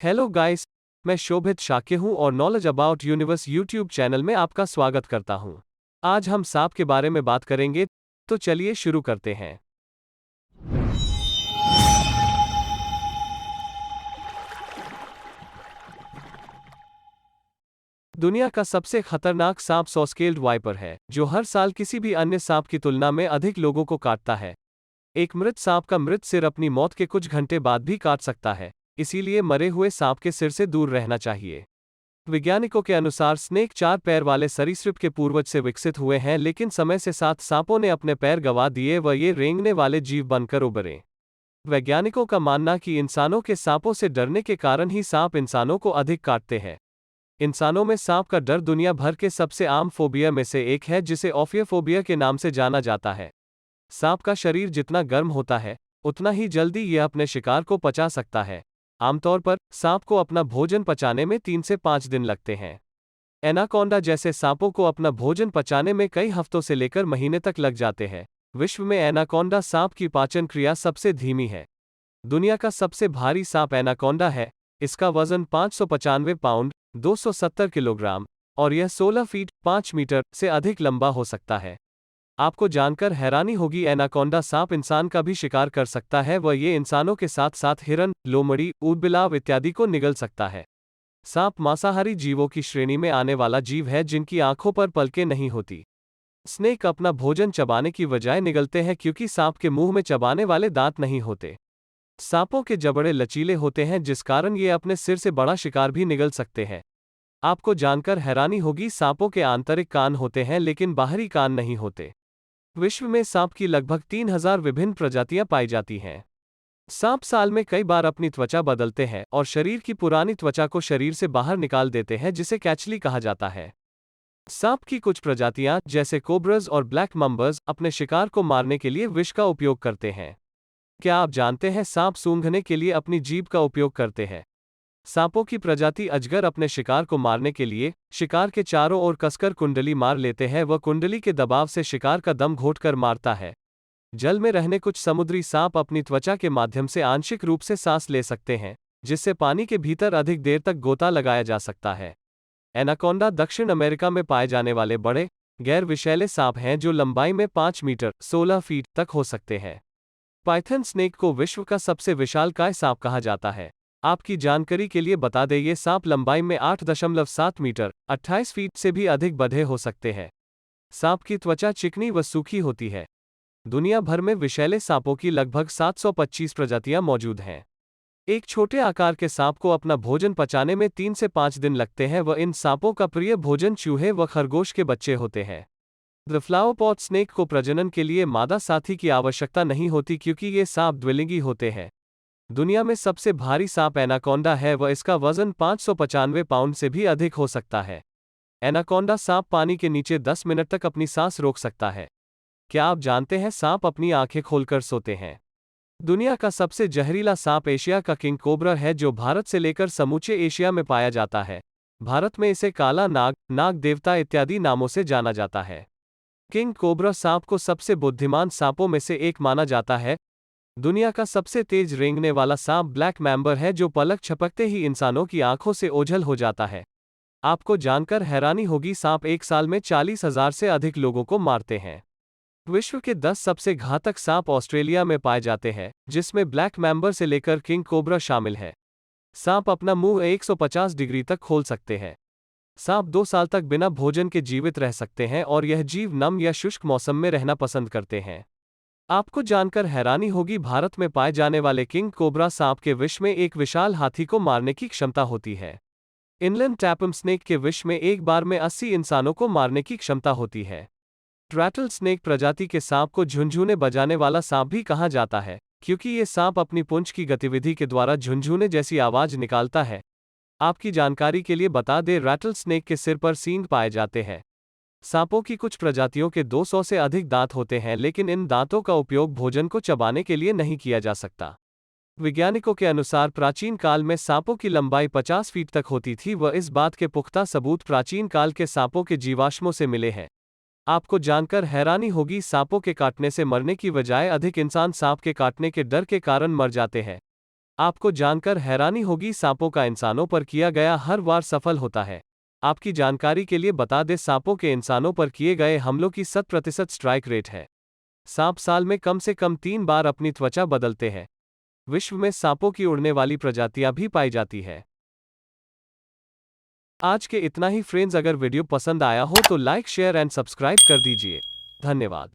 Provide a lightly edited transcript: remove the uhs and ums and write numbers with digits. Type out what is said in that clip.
Hello guys, मैं शोभित शाक्य हूँ और knowledge about universe YouTube channel में आपका स्वागत करता हूँ। आज हम सांप के बारे में बात करेंगे, तो चलिए शुरू करते हैं। दुनिया का सबसे खतरनाक सांप सॉस्केल्ड वाइपर है, जो हर साल किसी भी अन्य सांप की तुलना में अधिक लोगों को काटता है। एक मृत सांप का मृत सिर अपनी मौत के कुछ घंटे बाद भी काट सकता है, इसीलिए मरे हुए सांप के सिर से दूर रहना चाहिए। वैज्ञानिकों के अनुसार स्नेक चार पैर वाले सरीसृप के पूर्वज से विकसित हुए हैं, लेकिन समय से साथ सांपों ने अपने पैर गंवा दिए व ये रेंगने वाले जीव बनकर उभरे। वैज्ञानिकों का मानना कि इंसानों के सांपों से डरने के कारण ही सांप इंसानों को अधिक काटते हैं। इंसानों में सांप का डर दुनिया भर के सबसे आम फोबिया में से एक है, जिसे ओफियोफोबिया के नाम से जाना जाता है। सांप का शरीर जितना गर्म होता है, उतना ही जल्दी यह अपने शिकार को पचा सकता है। आमतौर पर सांप को अपना भोजन पचाने में 3 से 5 दिन लगते हैं। एनाकोंडा जैसे सांपों को अपना भोजन पचाने में कई हफ्तों से लेकर महीने तक लग जाते हैं। विश्व में एनाकोंडा सांप की पाचन क्रिया सबसे धीमी है। दुनिया का सबसे भारी सांप एनाकोंडा है। इसका वजन 595 पाउंड 270 किलोग्राम और यह 16 फीट 5 मीटर से अधिक लंबा हो सकता है। आपको जानकर हैरानी होगी, एनाकोंडा सांप इंसान का भी शिकार कर सकता है व ये इंसानों के साथ साथ हिरन, लोमड़ी, ऊदबिलाव इत्यादि को निगल सकता है। सांप मांसाहारी जीवों की श्रेणी में आने वाला जीव है, जिनकी आंखों पर पलकें नहीं होती। स्नेक अपना भोजन चबाने की बजाय निगलते हैं, क्योंकि सांप के मुंह में चबाने वाले दांत नहीं होते। सांपों के जबड़े लचीले होते हैं, जिस कारण ये अपने सिर से बड़ा शिकार भी निगल सकते हैं। आपको जानकर हैरानी होगी, सांपों के आंतरिक कान होते हैं लेकिन बाहरी कान नहीं होते। विश्व में सांप की लगभग 3000 विभिन्न प्रजातियां पाई जाती हैं। सांप साल में कई बार अपनी त्वचा बदलते हैं और शरीर की पुरानी त्वचा को शरीर से बाहर निकाल देते हैं, जिसे कैचली कहा जाता है। सांप की कुछ प्रजातियां, जैसे कोब्राज और ब्लैक मम्बर्स, अपने शिकार को मारने के लिए विष का उपयोग करते हैं। क्या आप जानते हैं, सांप सूंघने के लिए अपनी जीभ का उपयोग करते हैं। सांपों की प्रजाति अजगर अपने शिकार को मारने के लिए शिकार के चारों ओर कसकर कुंडली मार लेते हैं व कुंडली के दबाव से शिकार का दम घोटकर मारता है। जल में रहने कुछ समुद्री सांप अपनी त्वचा के माध्यम से आंशिक रूप से सांस ले सकते हैं, जिससे पानी के भीतर अधिक देर तक गोता लगाया जा सकता है। एनाकोंडा दक्षिण अमेरिका में पाए जाने वाले बड़े, गैर विषैले सांप हैं, जो लंबाई में 5 मीटर 16 फीट तक हो सकते हैं। पाइथन स्नेक को विश्व का सबसे विशालकाय सांप कहा जाता है। आपकी जानकारी के लिए बता दें, ये सांप लंबाई में 8.7 मीटर 28 फीट से भी अधिक बधे हो सकते हैं। सांप की त्वचा चिकनी व सूखी होती है। दुनिया भर में विषैले सांपों की लगभग 725 प्रजातियां मौजूद हैं। एक छोटे आकार के सांप को अपना भोजन पचाने में 3 से 5 दिन लगते हैं व इन सांपों का प्रिय भोजन चूहे व खरगोश के बच्चे होते हैं। द फ्लावर पॉट स्नेक को प्रजनन के लिए मादा साथी की आवश्यकता नहीं होती, क्योंकि ये सांप द्विलिंगी होते हैं। दुनिया में सबसे भारी सांप एनाकोंडा है व इसका वजन 595 पाउंड से भी अधिक हो सकता है। एनाकोंडा सांप पानी के नीचे 10 मिनट तक अपनी सांस रोक सकता है। क्या आप जानते हैं, सांप अपनी आंखें खोलकर सोते हैं। दुनिया का सबसे जहरीला सांप एशिया का किंग कोबरा है, जो भारत से लेकर समूचे एशिया में पाया जाता है। भारत में इसे काला नाग, नाग देवता इत्यादि नामों से जाना जाता है। किंग कोबरा सांप को सबसे बुद्धिमान सांपों में से एक माना जाता है। दुनिया का सबसे तेज रेंगने वाला सांप ब्लैक मैम्बर है, जो पलक झपकते ही इंसानों की आंखों से ओझल हो जाता है। आपको जानकर हैरानी होगी, सांप एक साल में 40,000 से अधिक लोगों को मारते हैं। विश्व के 10 सबसे घातक सांप ऑस्ट्रेलिया में पाए जाते हैं, जिसमें ब्लैक मैम्बर से लेकर किंग कोबरा शामिल है। सांप अपना मुंह 150 डिग्री तक खोल सकते हैं। सांप 2 साल तक बिना भोजन के जीवित रह सकते हैं और यह जीव नम या शुष्क मौसम में रहना पसंद करते हैं। आपको जानकर हैरानी होगी, भारत में पाए जाने वाले किंग कोबरा सांप के विष में एक विशाल हाथी को मारने की क्षमता होती है। इनलैंड टैपम स्नेक के विष में एक बार में 80 इंसानों को मारने की क्षमता होती है। ट्रैटल स्नेक प्रजाति के सांप को झुनझुने बजाने वाला सांप भी कहा जाता है, क्योंकि ये सांप अपनी पूंछ की गतिविधि के द्वारा झुनझुने जैसी आवाज निकालता है। आपकी जानकारी के लिए बता दें, रैटल स्नेक के सिर पर सींग पाए जाते हैं। सांपों की कुछ प्रजातियों के 200 से अधिक दांत होते हैं, लेकिन इन दांतों का उपयोग भोजन को चबाने के लिए नहीं किया जा सकता। वैज्ञानिकों के अनुसार प्राचीन काल में सांपों की लंबाई 50 फीट तक होती थी व इस बात के पुख्ता सबूत प्राचीन काल के सांपों के जीवाश्मों से मिले हैं। आपको जानकर हैरानी होगी, सांपों के काटने से मरने की बजाय अधिक इंसान सांप के काटने के डर के कारण मर जाते हैं। आपको जानकर हैरानी होगी, सांपों का इंसानों पर किया गया हर वार सफल होता है। आपकी जानकारी के लिए बता दें, सांपों के इंसानों पर किए गए हमलों की 100% स्ट्राइक रेट है। सांप साल में कम से कम 3 बार अपनी त्वचा बदलते हैं। विश्व में सांपों की उड़ने वाली प्रजातियां भी पाई जाती है। आज के इतना ही फ्रेंड्स, अगर वीडियो पसंद आया हो तो लाइक शेयर एंड सब्सक्राइब कर दीजिए। धन्यवाद।